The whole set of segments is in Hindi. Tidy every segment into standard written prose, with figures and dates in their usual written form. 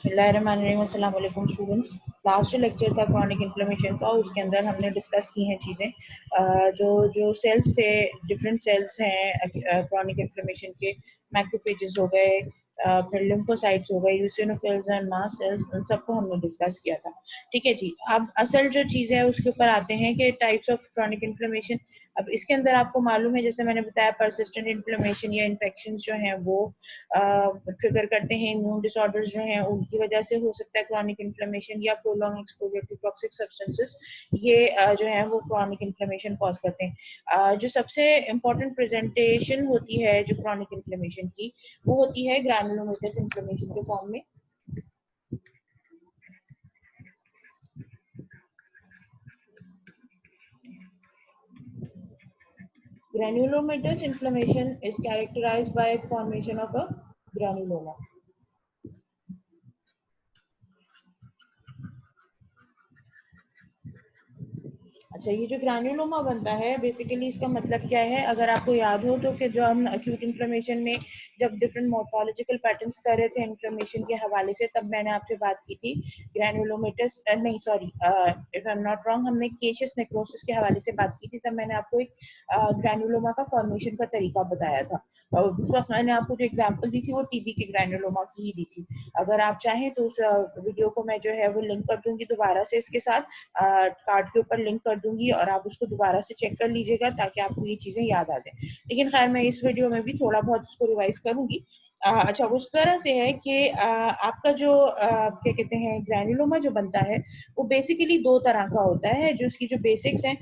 बिस्मिल्लाहिर्रहमानिर्रहीम। अस्सलाम वालेकुम स्टूडेंट्स। लास्ट जो लेक्चर था क्रॉनिक इन्फ्लेमेशन का, उसके अंदर हमने डिस्कस की हैं चीज़ें। जो जो सेल्स थे, डिफरेंट सेल्स हैं क्रॉनिक इन्फ्लेमेशन के। मैक्रोफेजेस हो गए, फिर लिम्फोसाइट्स हो गए, यूसिनोफिल्स एंड मास्ट सेल्स, उन सबको हमने डिस्कस किया था। ठीक है जी। अब असल जो चीज़ है उसके ऊपर आते हैं कि टाइप्स ऑफ क्रॉनिक इन्फ्लेमेशन। अब इसके अंदर आपको मालूम है, जैसे मैंने बताया, परसिस्टेंट इन्फ्लेमेशन या इन्फेक्शन जो हैं वो ट्रिगर करते हैं। इम्यून डिसऑर्डर्स जो हैं उनकी वजह से हो सकता है क्रॉनिक इन्फ्लेमेशन, या prolong exposure to toxic substances, ये जो है वो क्रॉनिक इन्फ्लेमेशन कॉज करते हैं। जो सबसे इम्पोर्टेंट प्रेजेंटेशन होती है जो क्रॉनिक इन्फ्लेमेशन की, वो होती है ग्रैनुलोमेटस इन्फ्लेमेशन के फॉर्म में। Granulomatous inflammation is characterized by formation of a granuloma. अच्छा, ये जो ग्रैन्युलोमा बनता है, बेसिकली इसका मतलब क्या है? अगर आपको याद हो तो कि जो हम एक्यूट इन्फ्लेमेशन में जब डिफरेंट मोर्फोलॉजिकल पैटर्न्स कर रहे थे इन्फ्लेमेशन के हवाले से, तब मैंने आपसे बात की थी ग्रैन्युलोमेटस, नहीं sorry, if I am not wrong, हमने केशियस नेक्रोसिस के हवाले से बात की थी। तब मैंने आपको एक ग्रैन्युलोमा का फॉर्मेशन का तरीका बताया था। उस वक्त मैंने आपको जो एग्जाम्पल दी थी वो टीबी के ग्रैन्युलोमा की ही दी थी। अगर आप चाहें तो उस वीडियो को मैं जो है वो लिंक कर दूंगी दोबारा से इसके साथ, कार्ड के ऊपर लिंक कर दूंगी, और आप उसको दोबारा से चेक कर लीजिएगा ताकि आपको ये चीजें याद आ जाए। लेकिन खैर, मैं इस वीडियो में भी थोड़ा बहुत उसको रिवाइज करूंगी। अच्छा, उस तरह से है कि आपका जो क्या कहते हैं, ग्रैन्युलोमा जो बनता है वो बेसिकली दो तरह का होता है। जो इसकी जो बेसिक्स हैं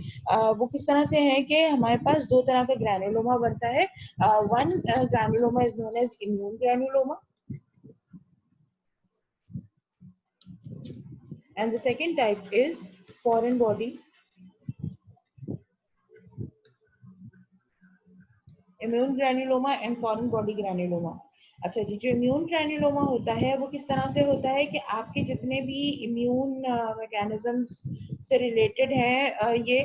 वो किस तरह से है कि हमारे पास दो तरह का ग्रैन्युलोमा बनता है। One granuloma is known as immune granuloma, and the second type is foreign body immune granuloma and foreign body granuloma. अच्छा जी, जो इम्यून ग्रैन्युलोमा होता है वो किस तरह से होता है कि आपके जितने भी इम्यून मैकेनिज्म्स से रिलेटेड हैं, ये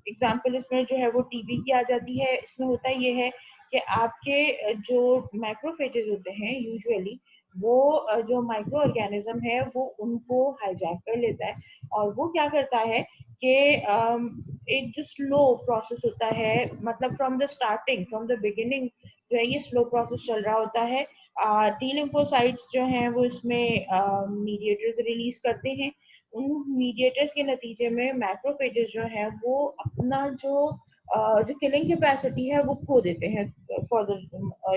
एग्जांपल इसमें जो है वो टीबी की आ जाती है। इसमें होता ये है कि आपके जो माइक्रोफेजेस होते हैं यूजुअली, वो जो माइक्रो ऑर्गेनिज्म है वो उनको हाईजैक कर लेता है, और वो क्या करता है कि एक जो स्लो प्रोसेस होता है, मतलब from the starting, from the beginning जो है ये स्लो प्रोसेस चल रहा होता है। टी लिम्फोसाइट्स जो हैं वो इसमें मीडिएटर्स रिलीज करते हैं। उन मीडिएटर्स के नतीजे में मैक्रोफेजेस जो हैं वो अपना जो किलिंग कैपेसिटी है वो खो देते हैं फॉर द,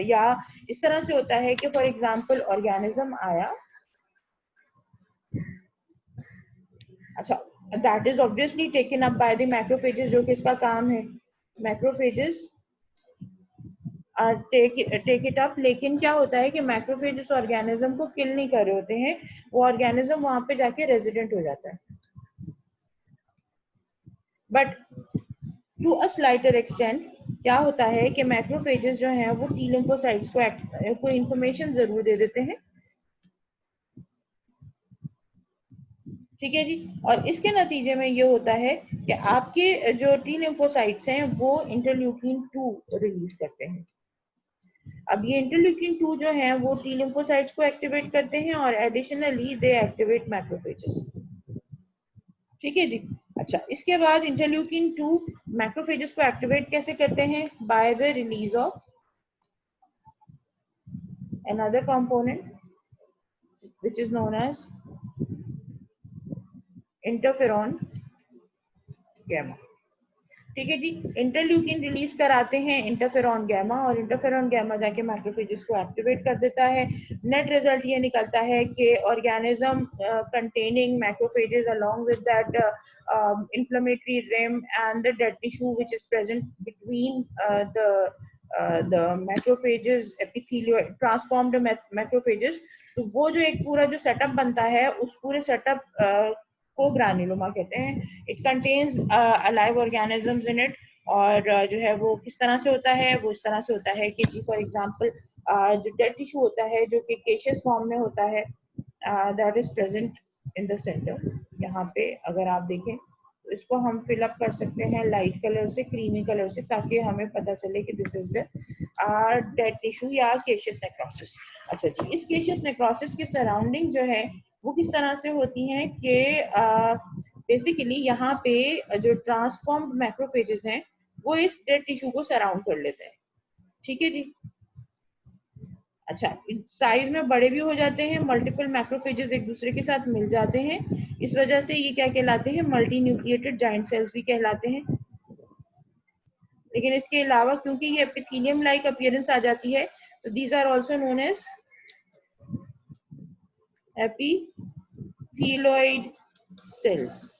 या इस तरह से होता है कि फॉर एग्जांपल ऑर्गेनिज्म आया, अच्छा, that is obviously taken up by the macrophages, जो कि इसका काम है। मैक्रोफेजेस टेक इट अप, लेकिन क्या होता है कि मैक्रोफेज उस ऑर्गेनिज्म को किल नहीं कर रहे होते हैं, वो ऑर्गेनिज्म वहां पे जाके रेजिडेंट हो जाता है। बट टू अ स्लाइटर एक्सटेंट क्या होता है कि मैक्रोफेजेस जो हैं वो टी लिम्फोसाइट्स को इंफॉर्मेशन जरूर दे देते हैं। ठीक है जी। और इसके नतीजे में ये होता है कि आपके जो टी लिम्फोसाइट्स हैं वो इंटरल्यूकिन 2 रिलीज करते हैं। अब ये इंटरल्यूकिन 2 जो है वो टी लिम्फोसाइट्स को एक्टिवेट करते हैं, और एडिशनली दे एक्टिवेट मैक्रोफेजेस। ठीक है जी। अच्छा, इसके बाद इंटरल्यूकिन 2 मैक्रोफेजेस को एक्टिवेट कैसे करते हैं? By the release of another component which is known as interferon gamma। ठीक है जी। इंटरल्यूकिन रिलीज कराते हैं इंटरफेरॉन गैमा, और इंटरफेरॉन गैमा जाके मैक्रोफेजेस को एक्टिवेट कर देता है। नेट रिजल्ट ये निकलता है कि organism containing macrophages along with that inflammatory rim and the dead tissue which is present between the macrophages epithelial transformed macrophages, तो वो जो एक पूरा जो सेटअप बनता है, उस पूरे सेटअप को ग्रैन्युलोमा कहते हैं। It contains alive organisms in it, और जो है वो किस तरह से होता है? वो इस तरह से होता है कि जी, फॉर एग्जांपल जो डेड टिश्यू होता है जो कि केशियस फॉर्म में होता है, that is present in the centre. यहाँ पे अगर आप देखें तो इसको हम फिलअप कर सकते हैं लाइट कलर से, क्रीमी कलर से, ताकि हमें पता चले कि this is the dead tissue या केशियस नेक्रोसिस। अच्छा जी, इस केशियस नेक्रोसिस के सराउंडिंग जो है वो किस तरह से होती हैं कि बेसिकली यहाँ पे जो ट्रांसफॉर्म्ड मैक्रोफेजेस हैं वो इस डेड टिश्यू को सराउंड कर लेते हैं। ठीक है जी। अच्छा, साइज में बड़े भी हो जाते हैं, मल्टीपल मैक्रोफेजेस एक दूसरे के साथ मिल जाते हैं, इस वजह से ये क्या कहलाते हैं, मल्टी न्यूक्लिएटेड जाइंट सेल्स भी कहलाते हैं। लेकिन इसके अलावा क्योंकि ये एपिथेलियम लाइक अपीयरेंस आ जाती है, तो these are also known as epithelioid cells.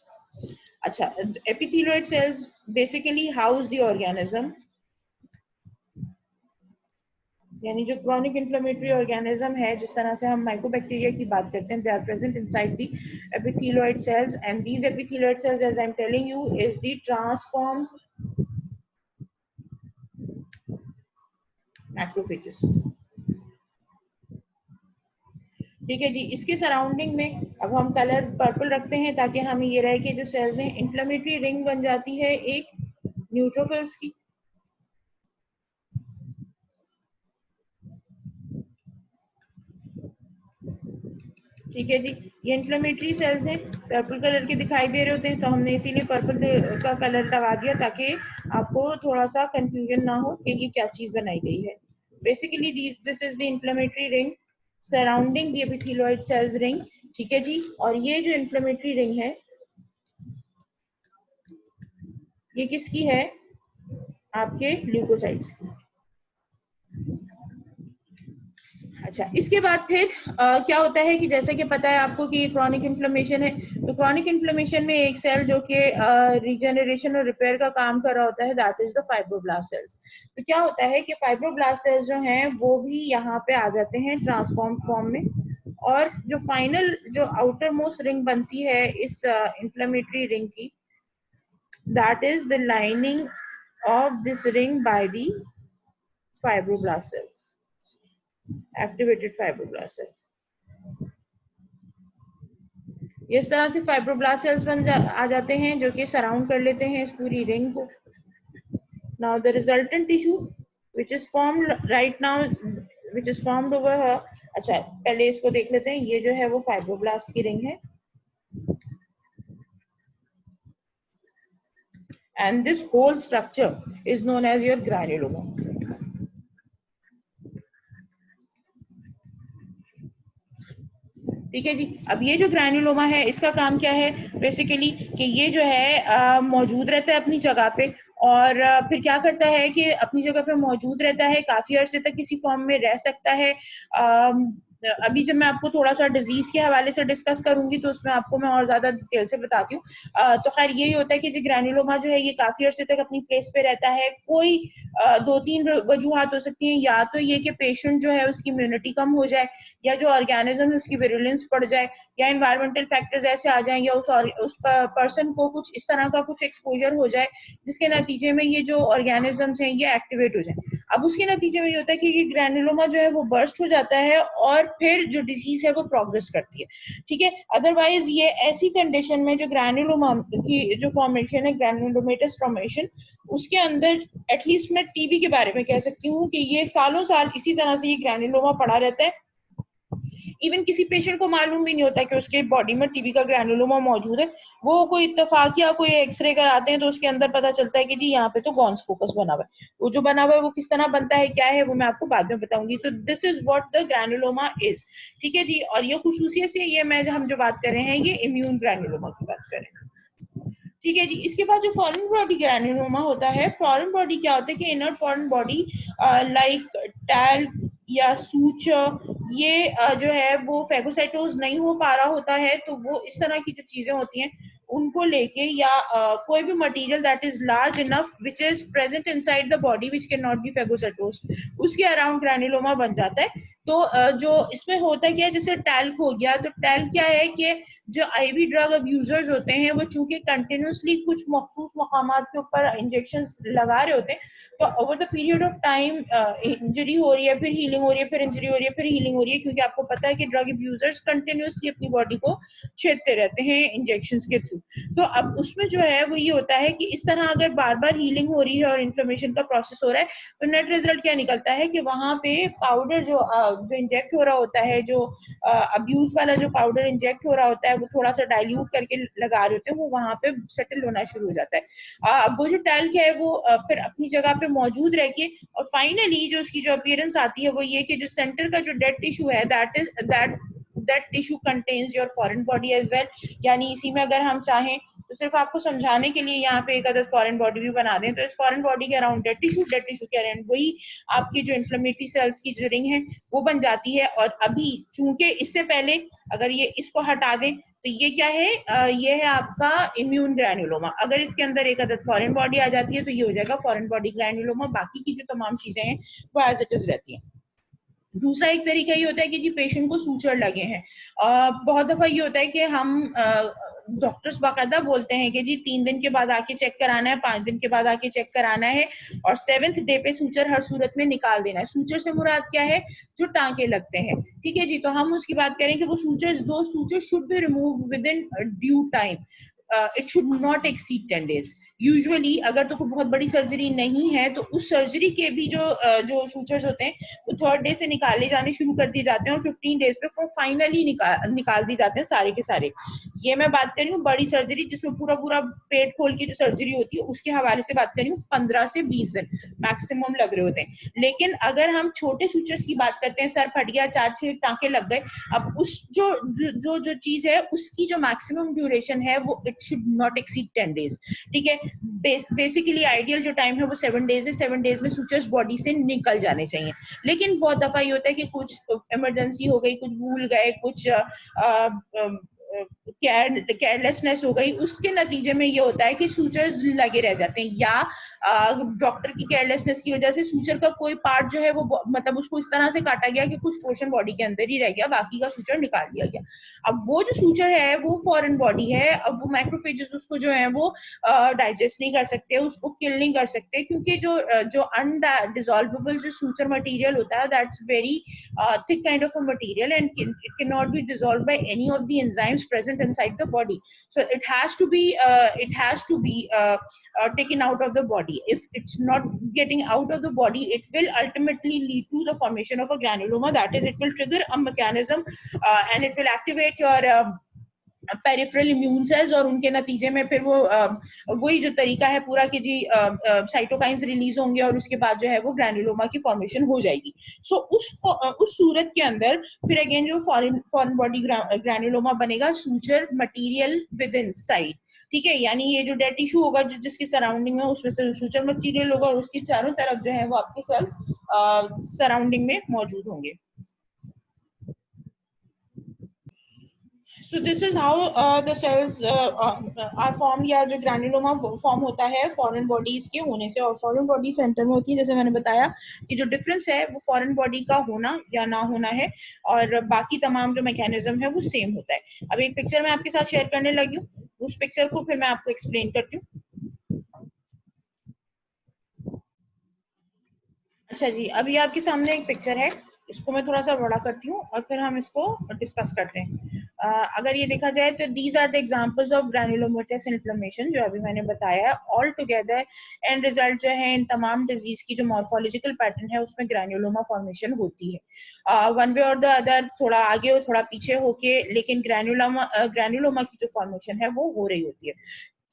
अच्छा, epithelioid cells basically house the organism, यानी जो क्रॉनिक इन्फ्लेमेटरी ऑर्गेनिज्म है, जिस तरह से हम माइकोबैक्टीरिया की बात करते हैं, they are present inside the epithelioid cells and these epithelioid cells, as I am telling you, is the transformed macrophages. ठीक है जी। इसके सराउंडिंग में अब हम कलर पर्पल रखते हैं ताकि हमें ये रहे कि जो सेल्स हैं, इन्फ्लेमेटरी रिंग बन जाती है एक न्यूट्रोफिल्स की। ठीक है जी, ये इन्फ्लेमेटरी सेल्स हैं, पर्पल कलर के दिखाई दे रहे होते हैं, तो हमने इसीलिए पर्पल का कलर लगा दिया ताकि आपको थोड़ा सा कंफ्यूजन ना हो कि ये क्या चीज बनाई गई है। Basically this is the inflammatory ring surrounding the epithelioid cells ring. ठीक है जी। और ये जो इन्फ्लेमेटरी रिंग है ये किसकी है, आपके ल्यूकोसाइट्स की। अच्छा, इसके बाद फिर क्या होता है कि जैसे कि पता है आपको कि क्रॉनिक इन्फ्लेमेशन है, तो क्रॉनिक इन्फ्लेमेशन में एक सेल जो कि रीजनरेशन और रिपेयर का काम कर रहा होता है, that is the fibroblast sales. तो क्या होता है कि फाइब्रोब्लास्ट सेल्स जो हैं वो भी यहाँ पे आ जाते हैं ट्रांसफॉर्म फॉर्म में, और जो फाइनल जो आउटर मोस्ट रिंग बनती है इस इन्फ्लेमेटरी रिंग की, that is the lining of this ring by the fibroblast cells, activated fibroblast cells। इस तरह से फाइब्रोब्लास्ट सेल्स आ जाते हैं जो कि सराउंड कर लेते हैं इस पूरी रिंग को। Now the resultant tissue which is formed right now, which is formed over here. अच्छा, पहले इसको देख लेते हैं, ये जो है वो फाइब्रोब्लास्ट की रिंग है, and this whole structure is known as your granuloma। ठीक है जी। अब ये जो ग्रैन्युलोमा है इसका काम क्या है, बेसिकली कि ये जो है मौजूद रहता है अपनी जगह पे, और फिर क्या करता है कि अपनी जगह पे मौजूद रहता है, काफी अरसे तक किसी फॉर्म में रह सकता है। अभी जब मैं आपको थोड़ा सा डिजीज के हवाले से डिस्कस करूंगी तो उसमें आपको मैं और ज्यादा डिटेल से बताती हूँ। तो खैर यही होता है कि जो ग्रैन्युलोमा जो है ये काफी अरसे तक अपनी प्लेस पे रहता है। कोई दो तीन वजूहात हो सकती हैं, या तो ये कि पेशेंट जो है उसकी इम्यूनिटी कम हो जाए, या जो ऑर्गेनिज्म है उसकी विरुलेंस बढ़ जाए, या एनवायरमेंटल फैक्टर्स ऐसे आ जाएं, या उस पर्सन को कुछ इस तरह का कुछ एक्सपोजर हो जाए जिसके नतीजे में ये जो ऑर्गेनिजम्स हैं ये एक्टिवेट हो जाए। अब उसके नतीजे में ये होता है कि ये ग्रैन्युलोमा जो है वो बर्स्ट हो जाता है और फिर जो डिजीज है वो प्रोग्रेस करती है। ठीक है। अदरवाइज ये ऐसी कंडीशन में जो ग्रैन्युलोमा की जो फॉर्मेशन है, ग्रैन्युलोमेटस फॉर्मेशन, उसके अंदर एटलीस्ट मैं टीबी के बारे में कह सकती हूँ कि ये सालों साल इसी तरह से ये ग्रैन्युलोमा पड़ा रहता है। इवन किसी पेशेंट को मालूम भी नहीं होता कि उसके बॉडी में टीबी का ग्रैन्युलोमा मौजूद है। वो कोई इत्तेफाकिया कोई एक्सरे कराते हैं तो उसके अंदर पता चलता है कि जी यहाँ पे तो गॉन्स फोकस बना हुआ है। वो जो बना हुआ है वो किस तरह बनता है, क्या है, वो मैं आपको बाद में बताऊंगी। तो this is what the granuloma is. ठीक है जी। और ये खुसूसियत से ये मैं हम जो बात कर रहे हैं ये इम्यून ग्रैन्युलोमा की बात कर रहे हैं। ठीक है जी। इसके बाद जो फॉरेन बॉडी ग्रैन्युलोमा होता है, फॉरेन बॉडी क्या होता है कि inert foreign body like talc या सूचर, ये जो है वो फेगोसाइटोज नहीं हो पा रहा होता है, तो वो इस तरह की जो चीजें होती हैं उनको लेके, या कोई भी material that is large enough which is present inside the body which can not be phagocytose, उसके अराउंड ग्रैन्युलोमा बन जाता है। तो जो इसमें होता क्या है, जैसे टैल्क हो गया, तो टैल्क क्या है कि जो आईवी ड्रग अब्यूजर्स होते हैं वो चूंकि कंटिन्यूसली कुछ मखसूस मकामात के ऊपर इंजेक्शन लगा रहे होते हैं, तो over the period of time injury हो रही है, फिर हीलिंग हो रही है, फिर इंजरी हो रही है, फिर हीलिंग हो रही है, क्योंकि आपको पता है कि ड्रग अब्यूजर्स कंटिन्यूसली अपनी बॉडी को छेदते रहते हैं इंजेक्शन के थ्रू। तो अब उसमें जो है वो ये होता है कि इस तरह अगर बार बार हीलिंग हो रही है और इन्फ्लेमेशन का प्रोसेस हो रहा है, तो नेट रिजल्ट क्या निकलता है कि वहां पे पाउडर जो इंजेक्ट हो रहा होता है, जो अब्यूज वाला जो पाउडर इंजेक्ट हो रहा होता है, वो थोड़ा सा डाइल्यूट करके लगा रहे होते हैं, वो वहां पे सेटल होना शुरू हो जाता है। वो जो टैल्क है वो फिर अपनी जगह पे मौजूद रह के, और फाइनली जो उसकी जो अपीयरेंस आती है वो ये कि जो सेंटर का जो डेड टिश्यू है, that tissue contains your foreign body as well. यानी इसी में अगर हम चाहें तो सिर्फ आपको समझाने के लिए यहाँ पे एक अदर फॉरेन बॉडी भी बना दें, तो इस फॉरेन बॉडी के अराउंड डेड टिश्यू के अराउंड वही आपकी जो इन्फ्लेमेटरी सेल्स की जो रिंग है वो बन जाती है। और अभी चूंकि इससे पहले अगर ये इसको हटा दें तो ये क्या है, ये है आपका इम्यून ग्रैन्युलोमा। अगर इसके अंदर एक अदद फॉरेन बॉडी आ जाती है तो ये हो जाएगा फॉरेन बॉडी ग्रैन्युलोमा। बाकी की जो तमाम चीजें हैं वो एज इट इज रहती हैं। दूसरा एक तरीका ये होता है कि जी पेशेंट को सूचर लगे हैं। बहुत दफा ये होता है कि हम डॉक्टर्स बाकायदा बोलते हैं कि जी 3 दिन के बाद आके चेक कराना है, 5 दिन के बाद आके चेक कराना है, और 7th डे पे सूचर हर सूरत में निकाल देना है। सूचर से मुराद क्या है, जो टांके लगते हैं। ठीक है जी, तो हम उसकी बात करें कि वो सूचर्स, दो suture should be remove with in due time. It should not exceed 10 days। Usually अगर तो कोई बहुत बड़ी सर्जरी नहीं है तो उस सर्जरी के भी जो सूचर्स होते हैं वो 3rd डे से निकाले जाने शुरू कर दिए जाते हैं, और 15 डेज पे वो फाइनली निकाल दिए जाते हैं सारे के सारे। ये मैं बात कर रही हूँ बड़ी सर्जरी जिसमें पूरा पूरा पेट खोल की जो सर्जरी होती है उसके हवाले से बात कर रही हूँ। 15 से 20 दिन मैक्सिमम लग रहे होते हैं। लेकिन अगर हम छोटे सूचर्स की बात करते हैं, सर फट गया, 4-6 टांके लग गए, अब उस जो चीज है उसकी जो मैक्सिमम ड्यूरेशन है वो it should not exceed 10 days। ठीक है, बेसिकली आइडियल जो टाइम है वो 7 days है। 7 days में सूचर्स बॉडी से निकल जाने चाहिए। लेकिन बहुत दफा ये होता है कि कुछ इमरजेंसी हो गई, कुछ भूल गए, कुछ केयरलेसनेस हो गई, उसके नतीजे में ये होता है कि सूचर्स लगे रह जाते हैं, या डॉक्टर की केयरलेसनेस की वजह से सूचर का कोई पार्ट जो है वो मतलब उसको इस तरह से काटा गया कि कुछ पोर्शन बॉडी के अंदर ही रह गया, बाकी का सूचर निकाल दिया गया। अब वो जो सूचर है वो फॉरेन बॉडी है। अब वो माइक्रोफेजेस उसको जो है वो डाइजेस्ट नहीं कर सकते, उसको किल नहीं कर सकते, क्योंकि जो अनडिसॉल्वेबल जो सूचर मटेरियल होता है that's very thick kind of a material, and it cannot be dissolved by any of the enzymes present inside the body. So it has to be taken out of the body. If it's not getting out of the body, it will ultimately lead to the formation of a granuloma. That is, it will trigger a mechanism and it will activate your peripheral immune cells, और उनके नतीजे में फिर वो वही जो तरीका है पूरा कि जी साइटोकाइंस रिलीज होंगे और उसके बाद जो है वो ग्रैन्युलोमा की फॉर्मेशन हो जाएगी। सो उस सूरत के अंदर फिर अगेन जो फॉरेन बॉडी ग्रैन्युलोमा बनेगा, suture material with in side. ठीक है, यानी ये जो डेड टिश्यू होगा जिसकी सराउंडिंग में उसमें से सूचर मटेरियल होगा, और उसकी चारों तरफ जो है वो आपके सेल्स सराउंडिंग में मौजूद होंगे। So this is how the cells are formed, या जो ग्रैन्युलोमा फॉर्म होता है फॉरेन बॉडीज के होने से, और फॉरेन बॉडी सेंटर में होती है। जैसे मैंने बताया कि जो डिफरेंस है वो फॉरेन बॉडी का होना या ना होना है, और बाकी तमाम जो मैकेनिज्म है वो सेम होता है। अब एक पिक्चर मैं आपके साथ शेयर करने लगी हूँ, उस पिक्चर को फिर मैं आपको एक्सप्लेन करती हूँ। अच्छा जी, अभी आपके सामने एक पिक्चर है, इसको मैं थोड़ा सा बड़ा करती हूँ और फिर हम इसको डिस्कस करते हैं। अगर ये देखा जाए तो these are the examples of granulomatous inflammation जो अभी मैंने बताया है। ऑल टुगेदर एंड रिजल्ट जो है इन तमाम डिजीज की जो मॉर्फोलॉजिकल पैटर्न है उसमें ग्रैन्युलोमा फॉर्मेशन होती है, वन वे और द अदर, थोड़ा आगे और थोड़ा पीछे होके, लेकिन ग्रैन्युलोमा की जो फॉर्मेशन है वो हो रही होती है।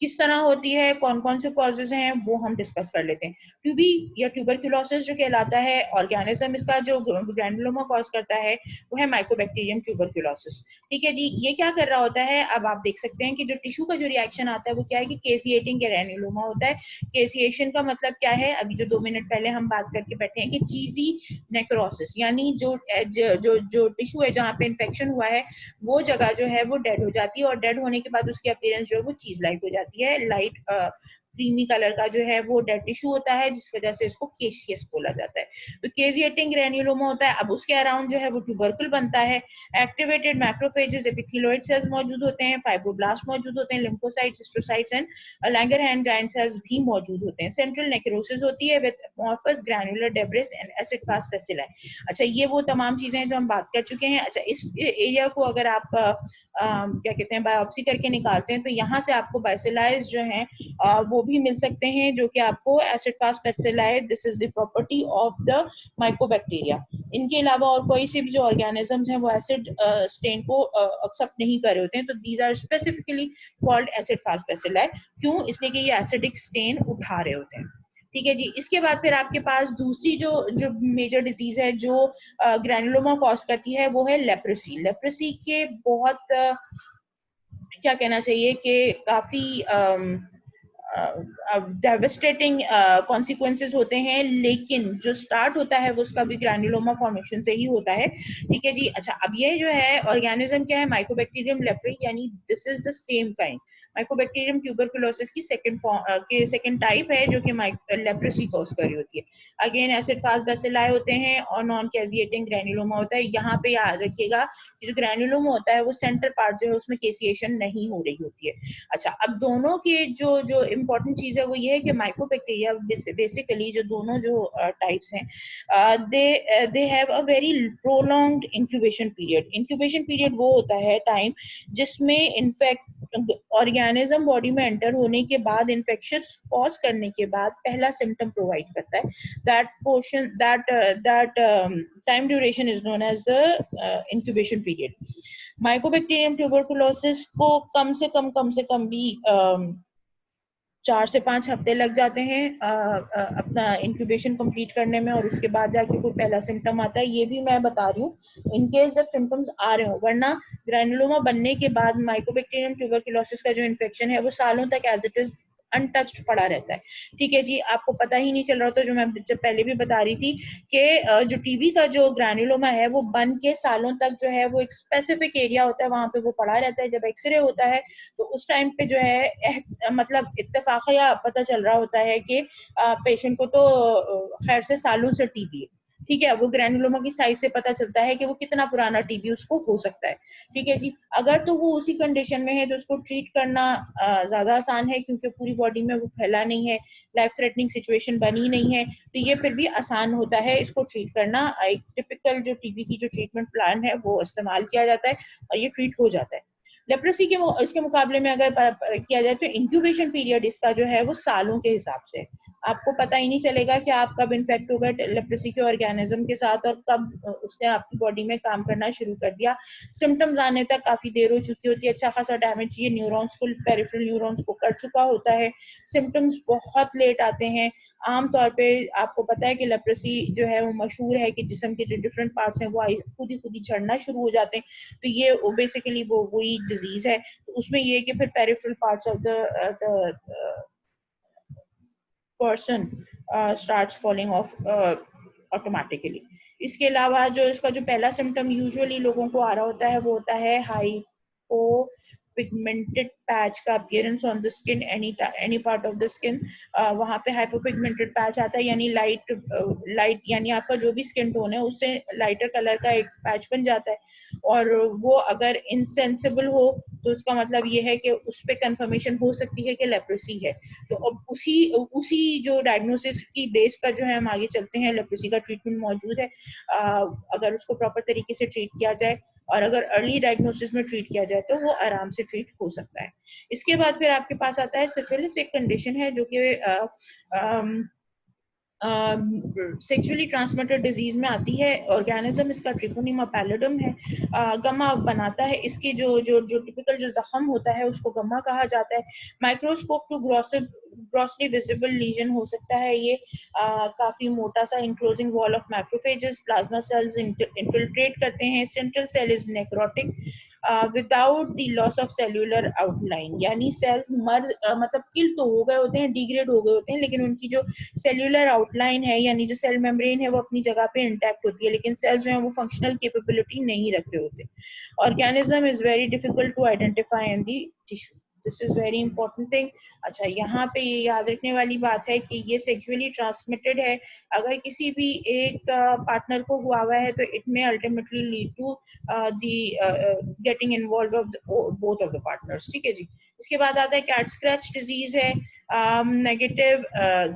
किस तरह होती है, कौन कौन से कॉजेज हैं, वो हम डिस्कस कर लेते हैं। ट्यूबी या ट्यूबरक्यूलोसिस जो कहलाता है ऑर्गेनिज्म, इसका जो ग्रैन्युलोमा कॉज करता है वो है माइकोबैक्टीरियम ट्यूबरक्यूलोसिस। ठीक है जी, ये क्या कर रहा होता है, अब आप देख सकते हैं कि जो टिश्यू का जो रिएक्शन आता है वो क्या है कि केसिएटिंग ग्रैन्युलोमा होता है। केसिएशन का मतलब क्या है, अभी जो 2 मिनट पहले हम बात करके बैठे हैं कि चीजी नेक्रोसिस, यानी जो टिश्यू है जहाँ पे इन्फेक्शन हुआ है वो जगह जो है वो डेड हो जाती है, और डेड होने के बाद उसकी अपीयरेंस जो है वो चीज लाइक हो जाती है, लाइट क्रीमी कलर का जो है वो डेड टिश्यू होता है, जिस वजह से इसको केशियस बोला जाता है। तो केजिएटिंग ग्रेन्युलोमा होता है। अब उसके अराउंड जो है वो ट्यूबरकुल बनता है। एक्टिवेटेड मैक्रोफेजेस, एपिथेलियोइड सेल्स मौजूद होते हैं, फाइब्रोब्लास्ट मौजूद होते हैं, lymphocytes, histiocytes and Langerhans giant cells भी मौजूद होते हैं। सेंट्रल नेक्रोसिस होती है with amorphous granular debris and acid fast bacilli. अच्छा, ये वो तमाम चीजें हैं जो हम बात कर चुके हैं। अच्छा, इस एरिया को अगर आप क्या कहते हैं बायोप्सी करके निकालते हैं तो यहाँ से आपको बेसिलाइज जो हैं वो भी मिल सकते हैं, जो कि आपको acid fast bacilli, this is the property of the mycobacteria. इनके अलावा और कोई से भी जो ऑर्गेनिजम्स हैं वो एसिड स्टेन को एक्सेप्ट नहीं कर रहे होते हैं, तो these are specifically called acid fast bacilli. क्यों? इसलिए कि ये एसिडिक स्टेन उठा रहे होते हैं। ठीक है जी। इसके बाद फिर आपके पास दूसरी जो जो मेजर डिजीज है जो ग्रैनुलोमा कॉज करती है वो है लेप्रेसी। लेप्रेसी के बहुत क्या कहना चाहिए कि काफी डेवस्टेटिंग कॉन्सिक्वेंसेस होते हैं, लेकिन जो स्टार्ट होता है वो उसका भी ग्रैनुलोमा फॉर्मेशन से ही होता है। ठीक है जी। अच्छा, अब ये जो है ऑर्गेनिज्म क्या है, माइकोबैक्टीरियम लेप्रे, यानी this is the same kind. Mycobacterium tuberculosis की सेकंड टाइप है जो कि लेप्रेसी कॉज कर रही होती है। अगेन एसिड फास्ट बेसिलाई होते हैं और नॉन कैजिएटिंग ग्रैनुलोमा होता है। यहाँ पे याद रखिएगा कि जो ग्रैनुलोमा होता है वो सेंटर पार्ट जो है उसमें केसिएशन नहीं हो रही होती है। अच्छा, अब दोनों के जो जो इम्पोर्टेंट चीज है वो ये है कि माइकोबैक्टीरिया बेसिकली जो दोनों जो टाइप्स हैं they have a very prolonged incubation period. Incubation period वो होता है टाइम जिसमें इन्फेक्ट ऑर्गेनिज्म बॉडी में एंटर होने के बाद, इन्फेक्शन कॉज करने के बाद पहला सिम्टम प्रोवाइड करता है। That portion that time duration is known as the incubation period. Mycobacterium tuberculosis को कम से कम भी 4 से 5 हफ्ते लग जाते हैं अपना इंक्यूबेशन कंप्लीट करने में, और उसके बाद जाके कोई पहला सिम्टम आता है। ये भी मैं बता रही हूँ इन केस जब सिम्टम्स आ रहे हो, वरना ग्रैनुलोमा बनने के बाद माइकोबैक्टीरियम ट्यूबरकुलोसिस का जो इन्फेक्शन है वो सालों तक एज इट इज अनटच्ड पड़ा रहता है। ठीक है जी। आपको पता ही नहीं चल रहा होता, जो मैं जब पहले भी बता रही थी कि जो टीबी का जो ग्रैनुलोमा है वो बन के सालों तक जो है वो एक स्पेसिफिक एरिया होता है वहां पे वो पड़ा रहता है। जब एक्सरे होता है तो उस टाइम पे जो है मतलब इत्तेफाकिया पता चल रहा होता है कि पेशेंट को तो खैर से सालों से टीबी है। ठीक है, वो ग्रैनुलोमा की साइज से पता चलता है कि वो कितना पुराना टीबी उसको हो सकता है। ठीक है जी। अगर तो वो उसी कंडीशन में है तो उसको ट्रीट करना ज्यादा आसान है, क्योंकि पूरी बॉडी में वो फैला नहीं है, लाइफ थ्रेटनिंग सिचुएशन बनी नहीं है, तो ये फिर भी आसान होता है इसको ट्रीट करना। एक टिपिकल जो टीबी की जो ट्रीटमेंट प्लान है वो इस्तेमाल किया जाता है और ये ट्रीट हो जाता है। लेप्रेसी के इसके मुकाबले में अगर किया जाए तो इंक्यूबेशन पीरियड इसका जो है वो सालों के हिसाब से, आपको पता ही नहीं चलेगा कि आप कब इन्फेक्ट हो गए लेप्रेसी के ऑर्गेनिज्म के साथ और कब उसने आपकी बॉडी में काम करना शुरू कर दिया। सिम्टम्स आने तक काफी देर हो चुकी होती है, अच्छा खासा डैमेज ये न्यूरॉन्स को, पेरिफेरल न्यूरॉन्स को कर चुका होता है। सिम्टम्स बहुत लेट आते हैं। आमतौर पे आपको पता है कि लेप्रेसी जो है वो मशहूर है कि जिस्म के जो डिफरेंट पार्ट्स हैं वो खुद ही झड़ना शुरू हो जाते हैं। तो ये बेसिकली वो वही डिजीज है। तो उसमें ये है कि फिर peripheral parts of the person starts falling of automatically. इसके अलावा जो इसका जो पहला सिम्टम यूजुअली लोगों को आ रहा होता है वो होता है हाइपो पिगमेंटेड पैच का appearance on the skin, any part of the skin. वहां पे हाइपोपिगमेंटेड पैच आता है, यानी लाइट यानी आपका जो भी स्किन टोन है उससे लाइटर कलर का एक पैच बन जाता है, और वो अगर इनसेंसिबल हो तो उसका मतलब ये है कि उस पर कंफर्मेशन हो सकती है कि लेप्रेसी है। तो अब उसी जो डायग्नोसिस की बेस पर जो है हम आगे चलते हैं। लेप्रेसी का ट्रीटमेंट मौजूद है अगर उसको प्रॉपर तरीके से ट्रीट किया जाए, और अगर अर्ली डायग्नोसिस में ट्रीट किया जाए तो वो आराम से ट्रीट हो सकता है। इसके बाद फिर आपके पास आता है सिफिलिस, एक कंडीशन है जो कि सेक्सुअली ट्रांसमिटेड डिजीज में आती है। ऑर्गेनिज्म इसका ट्रिकोनीमा पैलिडम है, गम्मा बनाता है। इसकी जो टिपिकल जो जख्म होता है उसको गम्मा कहा जाता है। Microscope to grossly visible lesion हो सकता है ये, काफी मोटा सा enclosing wall of macrophages, plasma cells infiltrate करते हैं। Central cell is necrotic without the loss of cellular outline, यानी सेल्स मतलब किल तो हो गए होते हैं, डिग्रेड हो गए होते हैं, लेकिन उनकी जो सेल्यूलर आउटलाइन है यानी जो सेल मेम्ब्रेन है वो अपनी जगह पे इंटैक्ट होती है, लेकिन सेल जो है वो फंक्शनल कैपेबिलिटी नहीं रख रहे होते। Organism is very difficult to identify in the tissue. This is very important thing. अच्छा, यहाँ पे ये याद रखने वाली बात है कि ये सेक्सुअली ट्रांसमिटेड है। अगर किसी भी एक पार्टनर को हुआ है तो it may ultimately lead to the getting involve of both of the partners. ठीक है जी। इसके बाद आता है कैट स्क्रैच डिजीज है। नेगेटिव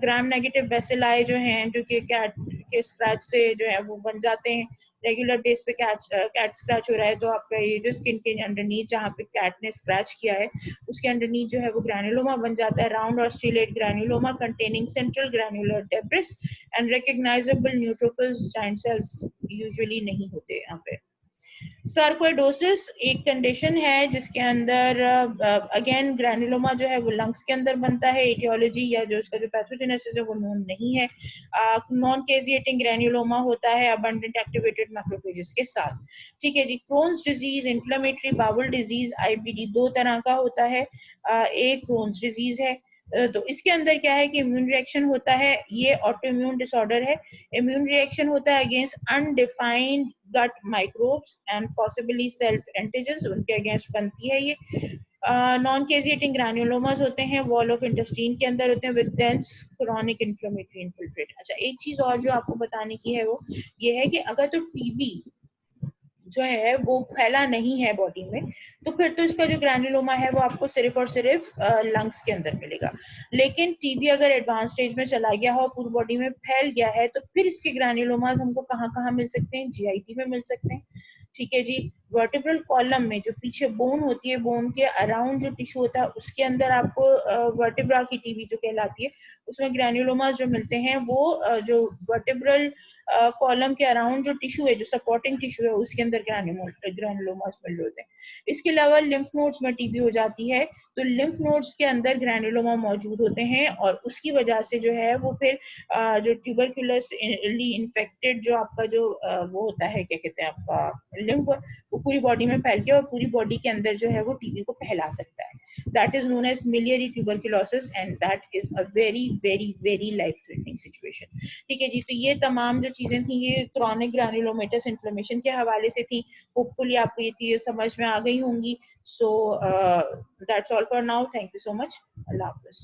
ग्राम नेगेटिव बेसिलाई जो हैं, जो कि कैट के स्क्रैच से जो है वो बन जाते हैं। रेगुलर बेस पे कैट स्क्रैच हो रहा है तो आपका ये जो स्किन के अंडरनीथ जहाँ पे कैट ने स्क्रैच किया है उसके अंडरनीथ जो है वो ग्रैन्युलोमा बन जाता है। राउंड और stellate granuloma containing central granular debris and recognisable neutrophils, giant cells usually नहीं होते यहाँ पे। सर्कोइडोसिस एक कंडीशन है जिसके अंदर अगेन ग्रैन्युलोमा जो है वो लंग्स के अंदर बनता है। एटियोलॉजी या जो इसका जो पैथोजेनेसिस है वो नोन नहीं है। नॉन केजिएटिंग ग्रैन्युलोमा होता है अबंडेंट एक्टिवेटेड मैक्रोफेजेस के साथ। ठीक है जी। Crohn's disease, inflammatory bowel disease, IBD दो तरह का होता है। एक क्रोन्स डिजीज है। तो इसके अंदर क्या है कि इम्यून रिएक्शन होता है। ये ऑटो इम्यून डिसऑर्डर है। इम्यून रिएक्शन होता है against undefined gut microbes and possibly self antigens, उनके अगेंस्ट बनती है ये। नॉन केजिएटिंग ग्रैन्युलोमास होते हैं, वॉल ऑफ इंटेस्टाइन के अंदर होते हैं with dense chronic inflammatory infiltrate. अच्छा, एक चीज और जो आपको बताने की है वो ये है कि अगर तो टीबी जो है वो फैला नहीं है बॉडी में तो फिर तो इसका जो ग्रैन्युलोमा है वो आपको सिर्फ और सिर्फ लंग्स के अंदर मिलेगा। लेकिन टीबी अगर एडवांस स्टेज में चला गया हो, पूरी बॉडी में फैल गया है, तो फिर इसके ग्रैन्युलोमास हमको कहाँ कहाँ मिल सकते हैं? जीआईटी में मिल सकते हैं। ठीक है जी। वर्टिब्रल कॉलम में जो पीछे बोन होती है, बोन के अराउंड जो टिश्यू होता है उसके अंदर आपको वर्टिब्रा की टीबी जो कहलाती है उसमें ग्रैन्युलोमास जो मिलते हैं वो जो वर्टिब्रल कॉलम के अराउंड जो टिश्यू है, जो सपोर्टिंग टिश्यू है, उसके अंदर ग्रैन्युलोमास मिल रहे होते हैं। इसके अलावा लिम्फ नोड्स में टीबी हो जाती है तो लिम्फ नोड्स के अंदर ग्रैन्युलोमा मौजूद होते हैं और उसकी वजह से जो है वो फिर जो ट्यूबरकुलसली इन्फेक्टेड जो आपका जो वो होता है, क्या कहते हैं, आपका लिम्फ, वो पूरी बॉडी में फैल के और पूरी बॉडी के अंदर जो है वो टीबी को फैला सकता है। That is known as miliary tuberculosis and that is a very very very life threatening situation. ठीक है जी। तो ये तमाम जो चीजें थी ये क्रॉनिक ग्रैन्युलोमेटस इन्फ्लेमेशन के हवाले से थी। होपफुली आपको ये चीजें समझ में आ गई होंगी। So that's all for now. Thank you so much. Allah Hafiz.